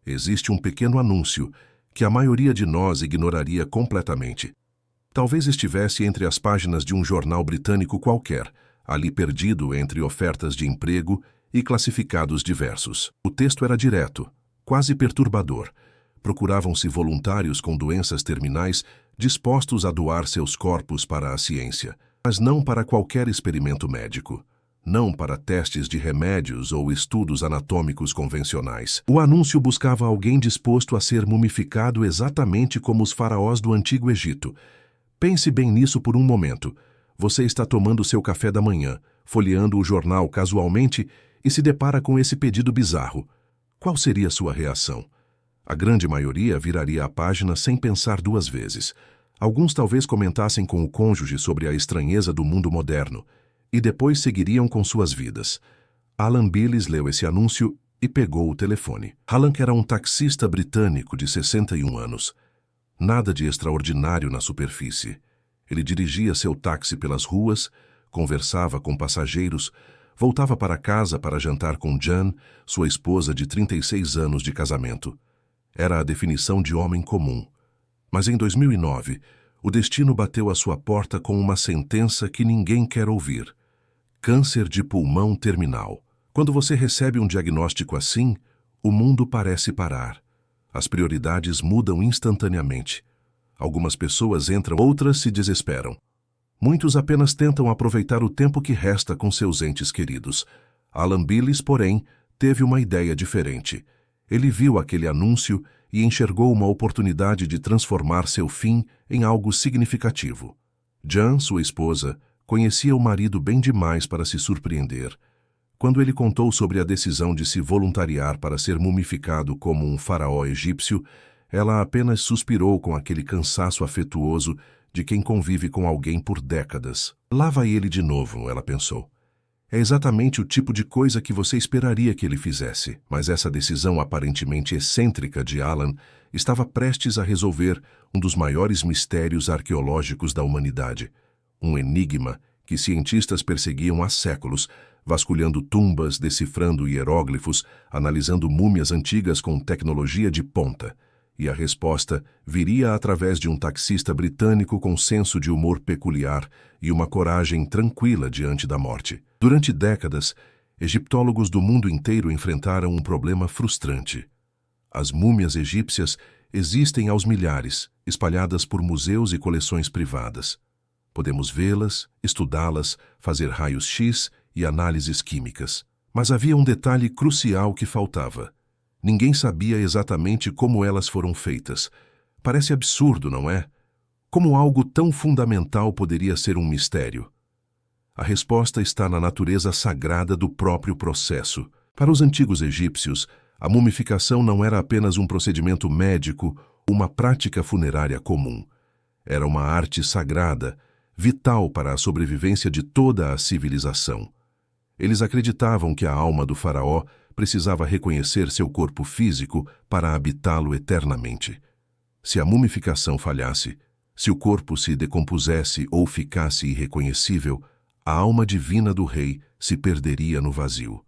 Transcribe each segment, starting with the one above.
Existe um pequeno anúncio que a maioria de nós ignoraria completamente. Talvez estivesse entre as páginas de um jornal britânico qualquer, ali perdido entre ofertas de emprego e classificados diversos. O texto era direto, quase perturbador. Procuravam-se voluntários com doenças terminais dispostos a doar seus corpos para a ciência, mas não para qualquer experimento médico. Não para testes de remédios ou estudos anatômicos convencionais. O anúncio buscava alguém disposto a ser mumificado exatamente como os faraós do Antigo Egito. Pense bem nisso por um momento. Você está tomando seu café da manhã, folheando o jornal casualmente e se depara com esse pedido bizarro. Qual seria sua reação? A grande maioria viraria a página sem pensar duas vezes. Alguns talvez comentassem com o cônjuge sobre a estranheza do mundo moderno, e depois seguiriam com suas vidas. Alan Billis leu esse anúncio e pegou o telefone. Alan era um taxista britânico de 61 anos. Nada de extraordinário na superfície. Ele dirigia seu táxi pelas ruas, conversava com passageiros, voltava para casa para jantar com Jan, sua esposa de 36 anos de casamento. Era a definição de homem comum. Mas em 2009, o destino bateu à sua porta com uma sentença que ninguém quer ouvir. Câncer de pulmão terminal. Quando você recebe um diagnóstico assim, o mundo parece parar. As prioridades mudam instantaneamente. Algumas pessoas entram, outras se desesperam. Muitos apenas tentam aproveitar o tempo que resta com seus entes queridos. Alan Billis, porém, teve uma ideia diferente. Ele viu aquele anúncio e enxergou uma oportunidade de transformar seu fim em algo significativo. Jan, sua esposa, conhecia o marido bem demais para se surpreender. Quando ele contou sobre a decisão de se voluntariar para ser mumificado como um faraó egípcio, ela apenas suspirou com aquele cansaço afetuoso de quem convive com alguém por décadas. Lá vai ele de novo, ela pensou. É exatamente o tipo de coisa que você esperaria que ele fizesse, mas essa decisão aparentemente excêntrica de Alan estava prestes a resolver um dos maiores mistérios arqueológicos da humanidade. Um enigma que cientistas perseguiam há séculos, vasculhando tumbas, decifrando hieróglifos, analisando múmias antigas com tecnologia de ponta. E a resposta viria através de um taxista britânico com senso de humor peculiar e uma coragem tranquila diante da morte. Durante décadas, egiptólogos do mundo inteiro enfrentaram um problema frustrante. As múmias egípcias existem aos milhares, espalhadas por museus e coleções privadas. Podemos vê-las, estudá-las, fazer raios-x e análises químicas. Mas havia um detalhe crucial que faltava. Ninguém sabia exatamente como elas foram feitas. Parece absurdo, não é? Como algo tão fundamental poderia ser um mistério? A resposta está na natureza sagrada do próprio processo. Para os antigos egípcios, a mumificação não era apenas um procedimento médico, uma prática funerária comum. Era uma arte sagrada, vital para a sobrevivência de toda a civilização. Eles acreditavam que a alma do faraó precisava reconhecer seu corpo físico para habitá-lo eternamente. Se a mumificação falhasse, se o corpo se decompusesse ou ficasse irreconhecível, a alma divina do rei se perderia no vazio.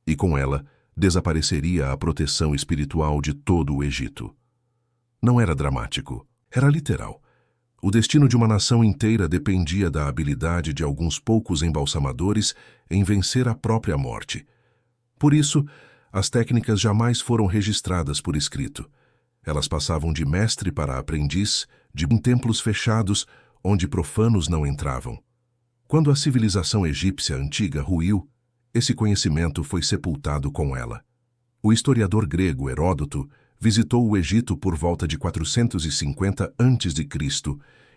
E com ela, desapareceria a proteção espiritual de todo o Egito. Não era dramático, era literal. O destino de uma nação inteira dependia da habilidade de alguns poucos embalsamadores em vencer a própria morte. Por isso, as técnicas jamais foram registradas por escrito. Elas passavam de mestre para aprendiz, em templos fechados, onde profanos não entravam. Quando a civilização egípcia antiga ruiu, esse conhecimento foi sepultado com ela. O historiador grego Heródoto visitou o Egito por volta de 450 a.C.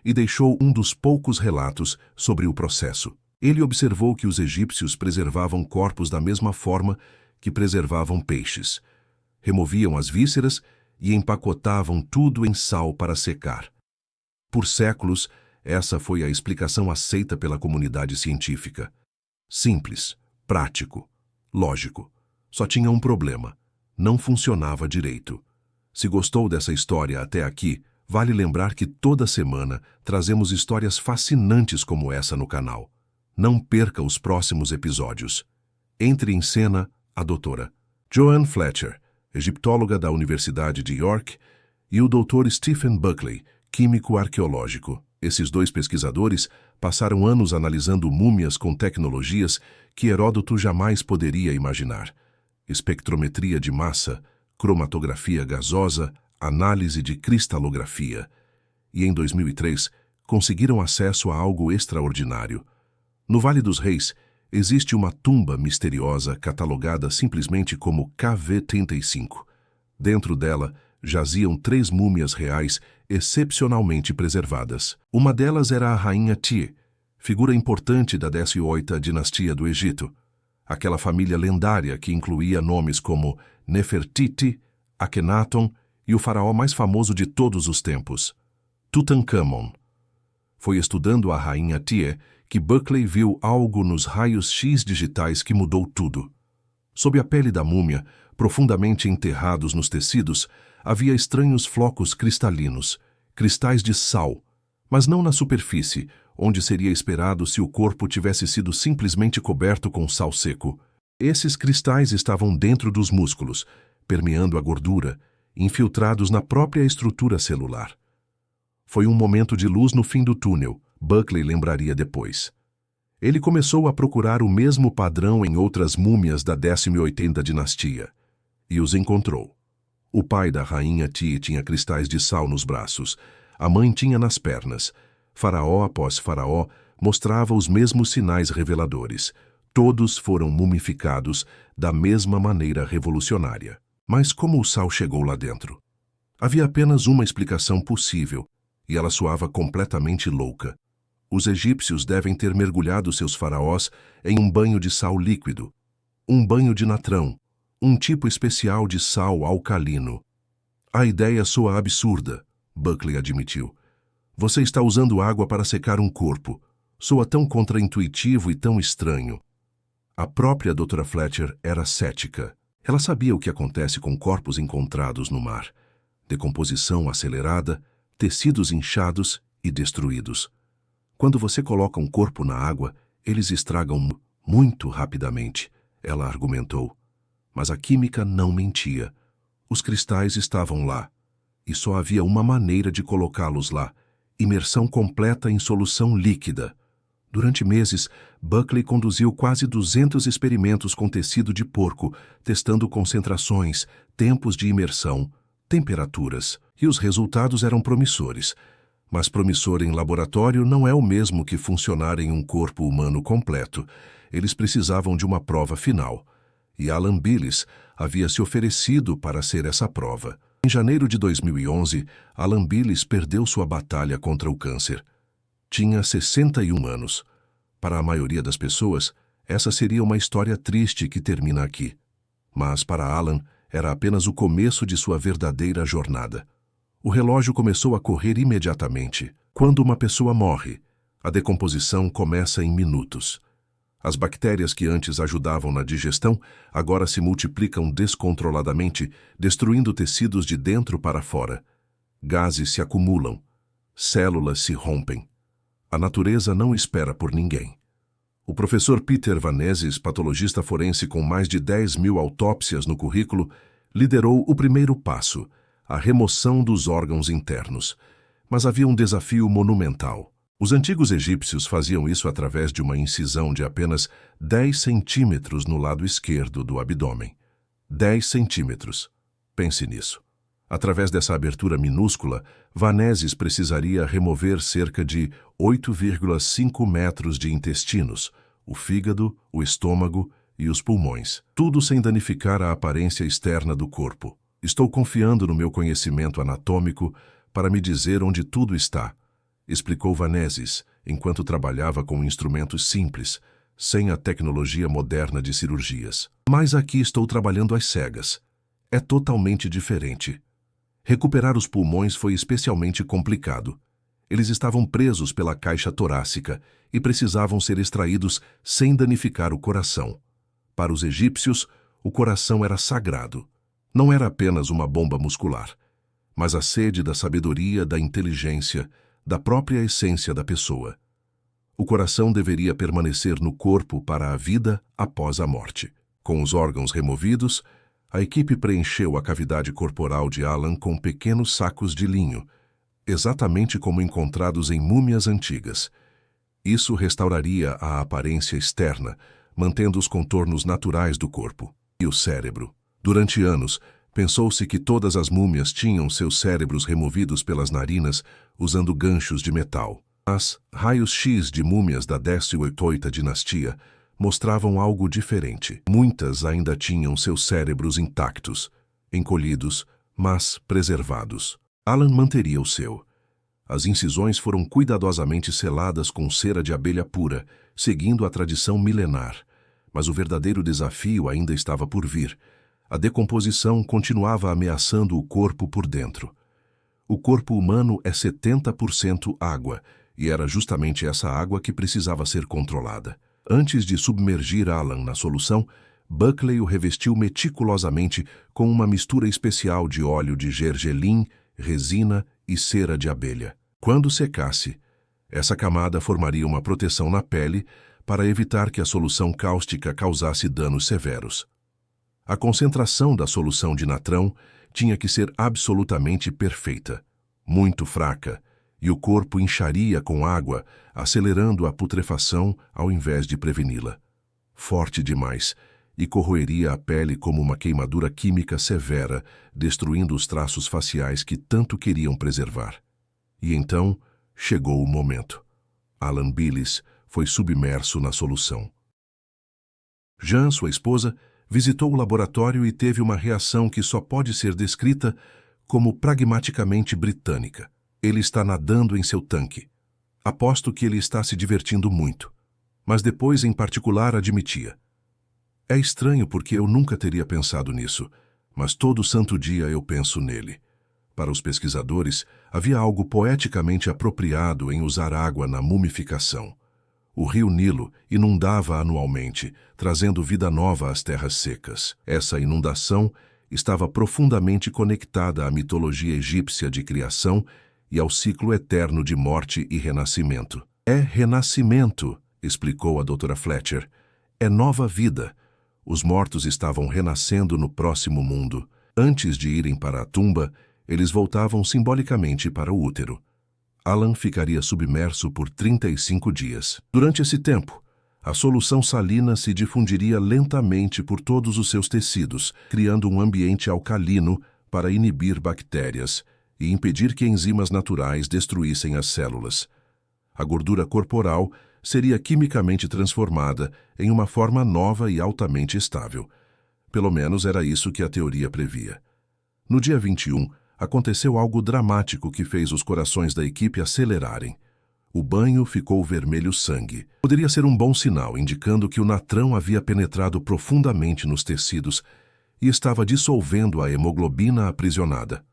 e deixou um dos poucos relatos sobre o processo. Ele observou que os egípcios preservavam corpos da mesma forma que preservavam peixes. Removiam as vísceras e empacotavam tudo em sal para secar. Por séculos, essa foi a explicação aceita pela comunidade científica. Simples, prático, lógico. Só tinha um problema. Não funcionava direito. Se gostou dessa história até aqui, vale lembrar que toda semana trazemos histórias fascinantes como essa no canal. Não perca os próximos episódios. Entre em cena a doutora Joanne Fletcher, egiptóloga da Universidade de York, e o Dr. Stephen Buckley, químico arqueológico. Esses dois pesquisadores passaram anos analisando múmias com tecnologias que Heródoto jamais poderia imaginar: espectrometria de massa, cromatografia gasosa, análise de cristalografia. E em 2003, conseguiram acesso a algo extraordinário. No Vale dos Reis, existe uma tumba misteriosa catalogada simplesmente como KV-35. Dentro dela, jaziam 3 múmias reais excepcionalmente preservadas. Uma delas era a rainha Tie, figura importante da 18ª dinastia do Egito. Aquela família lendária que incluía nomes como Nefertiti, Akhenaton e o faraó mais famoso de todos os tempos, Tutankhamon. Foi estudando a rainha Tie que Buckley viu algo nos raios X digitais que mudou tudo. Sob a pele da múmia, profundamente enterrados nos tecidos, havia estranhos flocos cristalinos, cristais de sal, mas não na superfície, onde seria esperado se o corpo tivesse sido simplesmente coberto com sal seco. Esses cristais estavam dentro dos músculos, permeando a gordura, infiltrados na própria estrutura celular. Foi um momento de luz no fim do túnel, Buckley lembraria depois. Ele começou a procurar o mesmo padrão em outras múmias da 18ª dinastia, e os encontrou. O pai da rainha Tie tinha cristais de sal nos braços, a mãe tinha nas pernas. Faraó após faraó mostrava os mesmos sinais reveladores. Todos foram mumificados da mesma maneira revolucionária. Mas como o sal chegou lá dentro? Havia apenas uma explicação possível, e ela soava completamente louca. Os egípcios devem ter mergulhado seus faraós em um banho de sal líquido, um banho de natrão, um tipo especial de sal alcalino. A ideia soa absurda, Buckley admitiu. Você está usando água para secar um corpo. Soa tão contraintuitivo e tão estranho. A própria Dra. Fletcher era cética. Ela sabia o que acontece com corpos encontrados no mar: decomposição acelerada, tecidos inchados e destruídos. Quando você coloca um corpo na água, eles estragam muito rapidamente, ela argumentou. Mas a química não mentia. Os cristais estavam lá, e só havia uma maneira de colocá-los lá: imersão completa em solução líquida. Durante meses, Buckley conduziu quase 200 experimentos com tecido de porco, testando concentrações, tempos de imersão, temperaturas, e os resultados eram promissores. Mas promissor em laboratório não é o mesmo que funcionar em um corpo humano completo. Eles precisavam de uma prova final. E Alan Billis havia se oferecido para ser essa prova. Em janeiro de 2011, Alan Billis perdeu sua batalha contra o câncer. Tinha 61 anos. Para a maioria das pessoas, essa seria uma história triste que termina aqui. Mas para Alan, era apenas o começo de sua verdadeira jornada. O relógio começou a correr imediatamente. Quando uma pessoa morre, a decomposição começa em minutos. As bactérias que antes ajudavam na digestão agora se multiplicam descontroladamente, destruindo tecidos de dentro para fora. Gases se acumulam. Células se rompem. A natureza não espera por ninguém. O professor Peter Vanezis, patologista forense com mais de 10.000 autópsias no currículo, liderou o primeiro passo: a remoção dos órgãos internos. Mas havia um desafio monumental. Os antigos egípcios faziam isso através de uma incisão de apenas 10 centímetros no lado esquerdo do abdômen. 10 centímetros. Pense nisso. Através dessa abertura minúscula, Vanezis precisaria remover cerca de 8,5 metros de intestinos, o fígado, o estômago e os pulmões. Tudo sem danificar a aparência externa do corpo. Estou confiando no meu conhecimento anatômico para me dizer onde tudo está, explicou Vanezis, enquanto trabalhava com instrumentos simples, sem a tecnologia moderna de cirurgias. Mas aqui estou trabalhando às cegas. É totalmente diferente. Recuperar os pulmões foi especialmente complicado. Eles estavam presos pela caixa torácica e precisavam ser extraídos sem danificar o coração. Para os egípcios, o coração era sagrado. Não era apenas uma bomba muscular, mas a sede da sabedoria, da inteligência, da própria essência da pessoa. O coração deveria permanecer no corpo para a vida após a morte. Com os órgãos removidos, A equipe preencheu a cavidade corporal de Alan com pequenos sacos de linho, exatamente como encontrados em múmias antigas. Isso restauraria a aparência externa, mantendo os contornos naturais do corpo. E o cérebro? Durante anos, pensou-se que todas as múmias tinham seus cérebros removidos pelas narinas usando ganchos de metal. Mas raios-x de múmias da 18ª dinastia mostravam algo diferente. Muitas ainda tinham seus cérebros intactos, encolhidos, mas preservados. Alan manteria o seu. As incisões foram cuidadosamente seladas com cera de abelha pura, seguindo a tradição milenar. Mas o verdadeiro desafio ainda estava por vir. A decomposição continuava ameaçando o corpo por dentro. O corpo humano é 70% água, e era justamente essa água que precisava ser controlada. Antes de submergir Alan na solução, Buckley o revestiu meticulosamente com uma mistura especial de óleo de gergelim, resina e cera de abelha. Quando secasse, essa camada formaria uma proteção na pele para evitar que a solução cáustica causasse danos severos. A concentração da solução de natrão tinha que ser absolutamente perfeita, muito fraca, e o corpo incharia com água, acelerando a putrefação ao invés de preveni-la. Forte demais, e corroeria a pele como uma queimadura química severa, destruindo os traços faciais que tanto queriam preservar. E então chegou o momento. Alan Billis foi submerso na solução. Jean, sua esposa, visitou o laboratório e teve uma reação que só pode ser descrita como pragmaticamente britânica. Ele está nadando em seu tanque. Aposto que ele está se divertindo muito. Mas depois, em particular, admitia: é estranho porque eu nunca teria pensado nisso, mas todo santo dia eu penso nele. Para os pesquisadores, havia algo poeticamente apropriado em usar água na mumificação. O rio Nilo inundava anualmente, trazendo vida nova às terras secas. Essa inundação estava profundamente conectada à mitologia egípcia de criação e ao ciclo eterno de morte e renascimento. É renascimento, explicou a doutora Fletcher. É nova vida. Os mortos estavam renascendo no próximo mundo. Antes de irem para a tumba, eles voltavam simbolicamente para o útero. Alan ficaria submerso por 35 dias. Durante esse tempo, a solução salina se difundiria lentamente por todos os seus tecidos, criando um ambiente alcalino para inibir bactérias e impedir que enzimas naturais destruíssem as células. A gordura corporal seria quimicamente transformada em uma forma nova e altamente estável. Pelo menos era isso que a teoria previa. No dia 21, aconteceu algo dramático que fez os corações da equipe acelerarem. O banho ficou vermelho sangue. Poderia ser um bom sinal, indicando que o natrão havia penetrado profundamente nos tecidos e estava dissolvendo a hemoglobina aprisionada.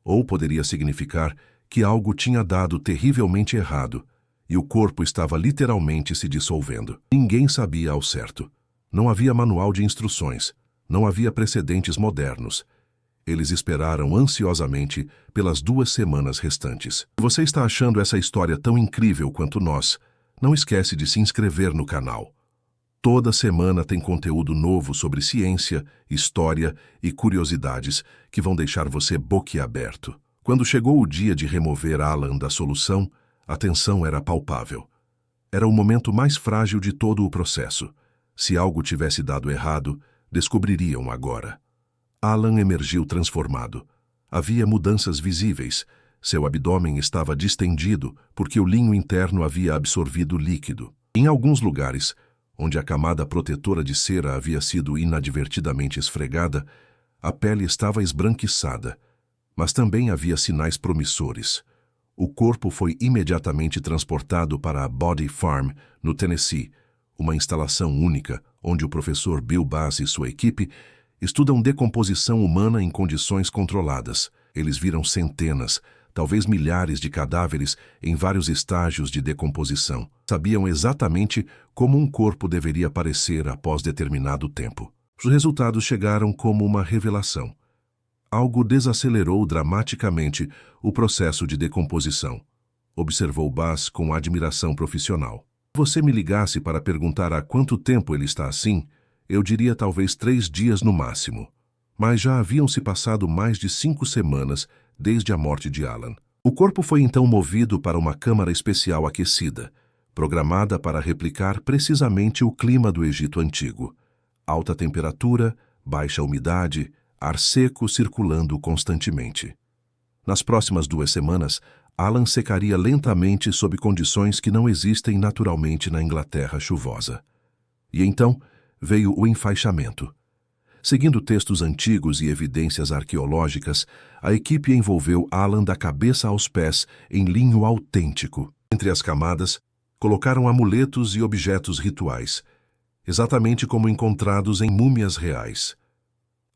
Ou poderia significar que algo tinha dado terrivelmente errado e o corpo estava literalmente se dissolvendo. Ninguém sabia ao certo. Não havia manual de instruções. Não havia precedentes modernos. Eles esperaram ansiosamente pelas 2 semanas restantes. Se você está achando essa história tão incrível quanto nós, não esquece de se inscrever no canal. Toda semana tem conteúdo novo sobre ciência, história e curiosidades que vão deixar você boquiaberto. Quando chegou o dia de remover Alan da solução, a tensão era palpável. Era o momento mais frágil de todo o processo. Se algo tivesse dado errado, descobririam agora. Alan emergiu transformado. Havia mudanças visíveis. Seu abdômen estava distendido porque o linho interno havia absorvido líquido. Em alguns lugares, onde a camada protetora de cera havia sido inadvertidamente esfregada, a pele estava esbranquiçada, mas também havia sinais promissores. O corpo foi imediatamente transportado para a Body Farm, no Tennessee, uma instalação única onde o professor Bill Bass e sua equipe estudam decomposição humana em condições controladas. Eles viram centenas, talvez milhares de cadáveres em vários estágios de decomposição. Sabiam exatamente como um corpo deveria parecer após determinado tempo. Os resultados chegaram como uma revelação. Algo desacelerou dramaticamente o processo de decomposição, observou Bass com admiração profissional. Se você me ligasse para perguntar há quanto tempo ele está assim, eu diria talvez 3 dias no máximo. Mas já haviam se passado mais de 5 semanas desde a morte de Alan. O corpo foi então movido para uma câmara especial aquecida, programada para replicar precisamente o clima do Egito Antigo. Alta temperatura, baixa umidade, ar seco circulando constantemente. Nas próximas 2 semanas, Alan secaria lentamente sob condições que não existem naturalmente na Inglaterra chuvosa. E então veio o enfaixamento. Seguindo textos antigos e evidências arqueológicas, a equipe envolveu Alan da cabeça aos pés em linho autêntico. Entre as camadas, colocaram amuletos e objetos rituais, exatamente como encontrados em múmias reais.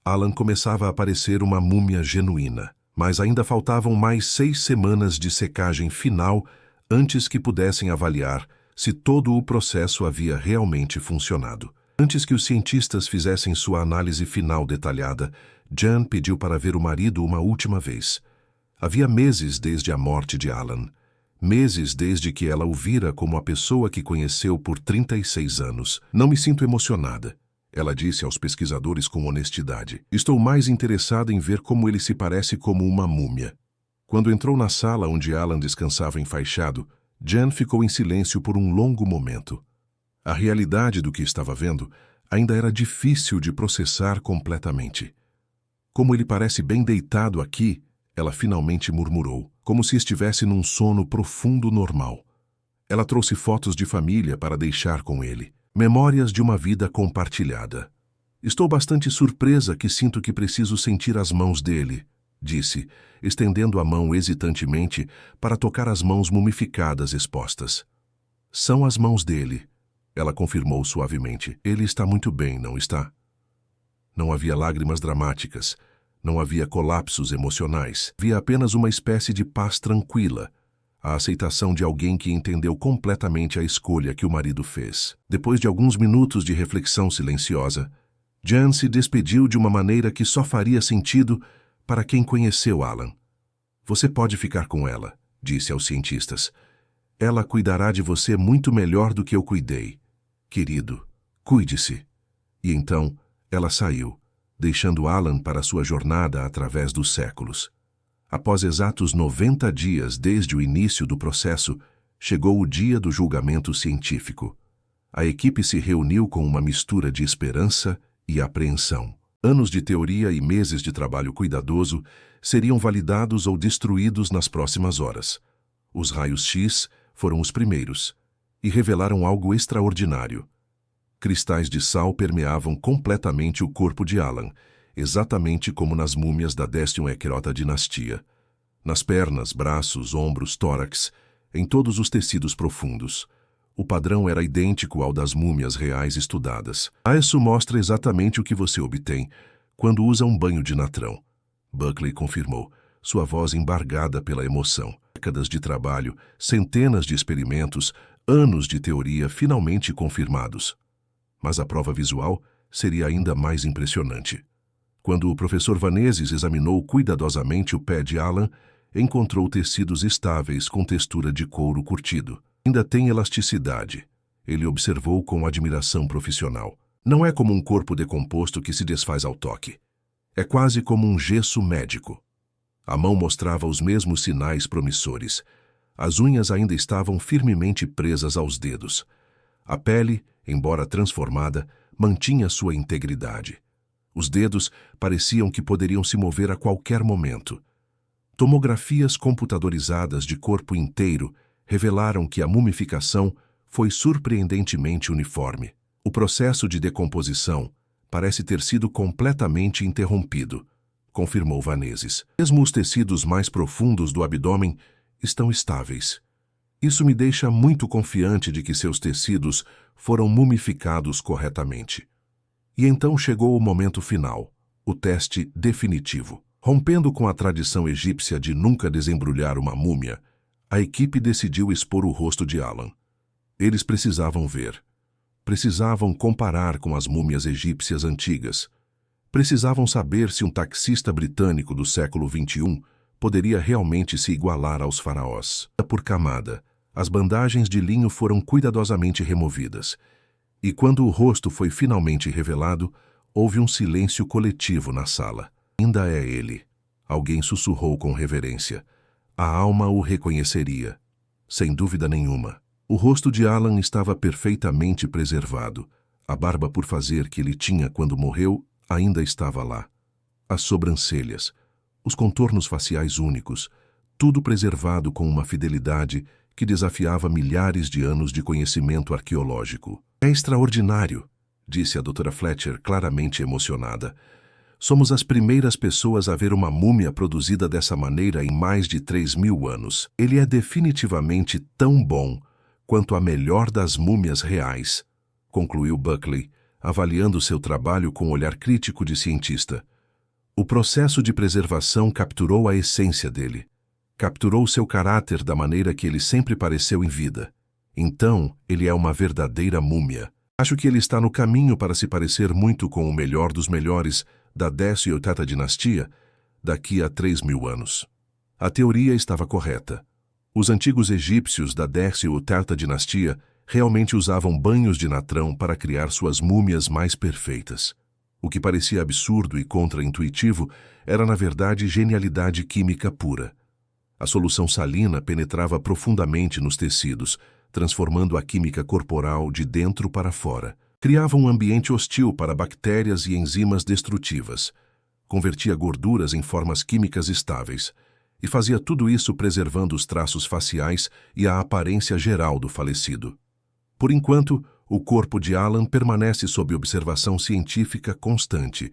Alan começava a parecer uma múmia genuína, mas ainda faltavam mais 6 semanas de secagem final antes que pudessem avaliar se todo o processo havia realmente funcionado. Antes que os cientistas fizessem sua análise final detalhada, Jan pediu para ver o marido uma última vez. Havia meses desde a morte de Alan. Meses desde que ela o vira como a pessoa que conheceu por 36 anos. Não me sinto emocionada, ela disse aos pesquisadores com honestidade. Estou mais interessada em ver como ele se parece como uma múmia. Quando entrou na sala onde Alan descansava enfaixado, Jan ficou em silêncio por um longo momento. A realidade do que estava vendo ainda era difícil de processar completamente. Como ele parece bem deitado aqui, ela finalmente murmurou, como se estivesse num sono profundo normal. Ela trouxe fotos de família para deixar com ele, memórias de uma vida compartilhada. Estou bastante surpresa que sinto que preciso sentir as mãos dele, disse, estendendo a mão hesitantemente para tocar as mãos mumificadas expostas. São as mãos dele. Ela confirmou suavemente. Ele está muito bem, não está? Não havia lágrimas dramáticas, não havia colapsos emocionais. Havia apenas uma espécie de paz tranquila, a aceitação de alguém que entendeu completamente a escolha que o marido fez. Depois de alguns minutos de reflexão silenciosa, Jan se despediu de uma maneira que só faria sentido para quem conheceu Alan. Você pode ficar com ela, disse aos cientistas. Ela cuidará de você muito melhor do que eu cuidei. Querido, cuide-se. E então, ela saiu, deixando Alan para sua jornada através dos séculos. Após exatos 90 dias desde o início do processo, chegou o dia do julgamento científico. A equipe se reuniu com uma mistura de esperança e apreensão. Anos de teoria e meses de trabalho cuidadoso seriam validados ou destruídos nas próximas horas. Os raios-x foram os primeiros, e revelaram algo extraordinário. Cristais de sal permeavam completamente o corpo de Alan, exatamente como nas múmias da 11ª dinastia. Nas pernas, braços, ombros, tórax, em todos os tecidos profundos. O padrão era idêntico ao das múmias reais estudadas. Isso mostra exatamente o que você obtém quando usa um banho de natrão, Buckley confirmou, sua voz embargada pela emoção. Décadas de trabalho, centenas de experimentos, anos de teoria finalmente confirmados. Mas a prova visual seria ainda mais impressionante. Quando o professor Vanezes examinou cuidadosamente o pé de Alan, encontrou tecidos estáveis com textura de couro curtido. Ainda tem elasticidade, ele observou com admiração profissional. Não é como um corpo decomposto que se desfaz ao toque. É quase como um gesso médico. A mão mostrava os mesmos sinais promissores. As unhas ainda estavam firmemente presas aos dedos. A pele, embora transformada, mantinha sua integridade. Os dedos pareciam que poderiam se mover a qualquer momento. Tomografias computadorizadas de corpo inteiro revelaram que a mumificação foi surpreendentemente uniforme. O processo de decomposição parece ter sido completamente interrompido, confirmou Vanezes. Mesmo os tecidos mais profundos do abdômen estão estáveis. Isso me deixa muito confiante de que seus tecidos foram mumificados corretamente. E então chegou o momento final, o teste definitivo. Rompendo com a tradição egípcia de nunca desembrulhar uma múmia, a equipe decidiu expor o rosto de Alan. Eles precisavam ver. Precisavam comparar com as múmias egípcias antigas. Precisavam saber se um taxista britânico do século XXI poderia realmente se igualar aos faraós. Por camada, as bandagens de linho foram cuidadosamente removidas. E quando o rosto foi finalmente revelado, Houve um silêncio coletivo na sala. Ainda é ele. Alguém sussurrou com reverência. A alma o reconheceria. Sem dúvida nenhuma. O rosto de Alan estava perfeitamente preservado. A barba por fazer que ele tinha quando morreu ainda estava lá. As sobrancelhas, os contornos faciais únicos, tudo preservado com uma fidelidade que desafiava milhares de anos de conhecimento arqueológico. É extraordinário, disse a Dra. Fletcher, claramente emocionada. Somos as primeiras pessoas a ver uma múmia produzida dessa maneira em mais de 3.000 anos. Ele é definitivamente tão bom quanto a melhor das múmias reais, concluiu Buckley, avaliando seu trabalho com um olhar crítico de cientista. O processo de preservação capturou a essência dele. Capturou seu caráter da maneira que ele sempre pareceu em vida. Então, ele é uma verdadeira múmia. Acho que ele está no caminho para se parecer muito com o melhor dos melhores da 18ª dinastia daqui a 3.000 anos. A teoria estava correta. Os antigos egípcios da 18ª dinastia realmente usavam banhos de natrão para criar suas múmias mais perfeitas. O que parecia absurdo e contra-intuitivo era, na verdade, genialidade química pura. A solução salina penetrava profundamente nos tecidos, transformando a química corporal de dentro para fora. Criava um ambiente hostil para bactérias e enzimas destrutivas. Convertia gorduras em formas químicas estáveis. E fazia tudo isso preservando os traços faciais e a aparência geral do falecido. Por enquanto, o corpo de Alan permanece sob observação científica constante.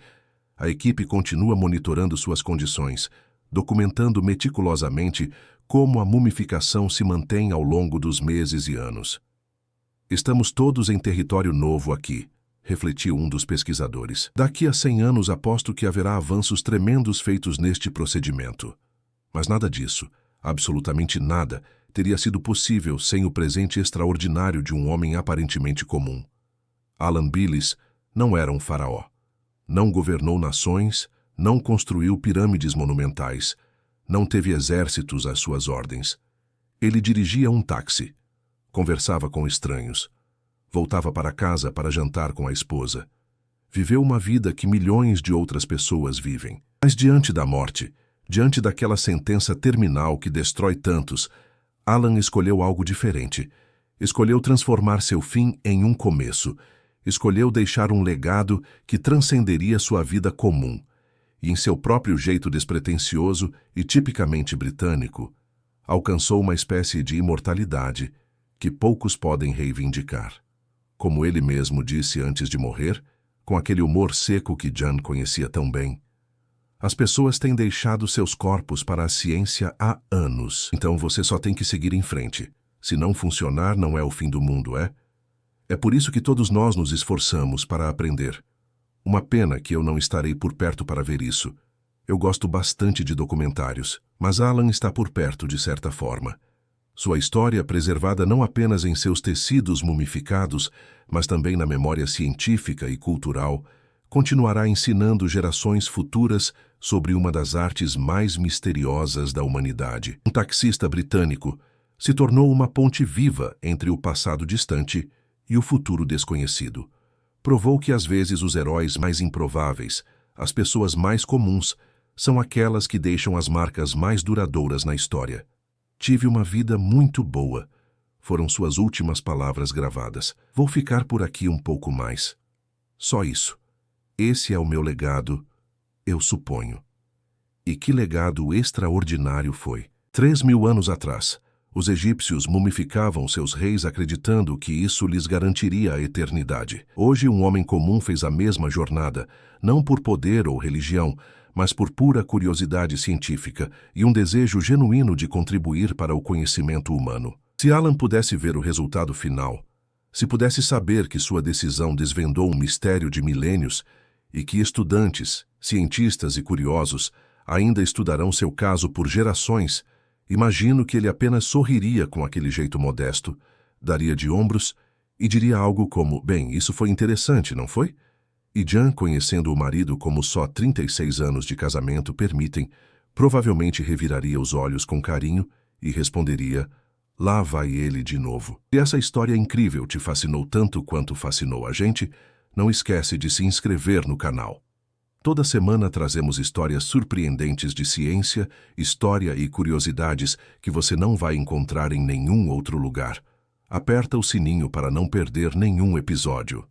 A equipe continua monitorando suas condições, documentando meticulosamente como a mumificação se mantém ao longo dos meses e anos. Estamos todos em território novo aqui, refletiu um dos pesquisadores. Daqui a 100 anos aposto que haverá avanços tremendos feitos neste procedimento. Mas nada disso, absolutamente nada, teria sido possível sem o presente extraordinário de um homem aparentemente comum. Alan Billis não era um faraó. Não governou nações, não construiu pirâmides monumentais, não teve exércitos às suas ordens. Ele dirigia um táxi, conversava com estranhos, voltava para casa para jantar com a esposa. Viveu uma vida que milhões de outras pessoas vivem. Mas diante da morte, diante daquela sentença terminal que destrói tantos, Alan escolheu algo diferente. Escolheu transformar seu fim em um começo. Escolheu deixar um legado que transcenderia sua vida comum. E em seu próprio jeito despretensioso e tipicamente britânico, alcançou uma espécie de imortalidade que poucos podem reivindicar. Como ele mesmo disse antes de morrer, com aquele humor seco que Jan conhecia tão bem, as pessoas têm deixado seus corpos para a ciência há anos. Então você só tem que seguir em frente. Se não funcionar, não é o fim do mundo, é? É por isso que todos nós nos esforçamos para aprender. Uma pena que eu não estarei por perto para ver isso. Eu gosto bastante de documentários, mas Alan está por perto de certa forma. Sua história, preservada não apenas em seus tecidos mumificados, mas também na memória científica e cultural, continuará ensinando gerações futuras sobre uma das artes mais misteriosas da humanidade. Um taxista britânico se tornou uma ponte viva entre o passado distante e o futuro desconhecido. Provou que às vezes os heróis mais improváveis, as pessoas mais comuns, são aquelas que deixam as marcas mais duradouras na história. Tive uma vida muito boa, foram suas últimas palavras gravadas. Vou ficar por aqui um pouco mais. Só isso. Esse é o meu legado, eu suponho. E que legado extraordinário foi. 3.000 anos atrás, os egípcios mumificavam seus reis acreditando que isso lhes garantiria a eternidade. Hoje um homem comum fez a mesma jornada, não por poder ou religião, mas por pura curiosidade científica e um desejo genuíno de contribuir para o conhecimento humano. Se Alan pudesse ver o resultado final, se pudesse saber que sua decisão desvendou um mistério de milênios e que estudantes, cientistas e curiosos ainda estudarão seu caso por gerações, imagino que ele apenas sorriria com aquele jeito modesto, daria de ombros e diria algo como, bem, isso foi interessante, não foi? E Jan, conhecendo o marido como só 36 anos de casamento permitem, provavelmente reviraria os olhos com carinho e responderia, lá vai ele de novo. Se essa história incrível te fascinou tanto quanto fascinou a gente, Não esquece de se inscrever no canal. Toda semana trazemos histórias surpreendentes de ciência, história e curiosidades que você não vai encontrar em nenhum outro lugar. Aperta o sininho para não perder nenhum episódio.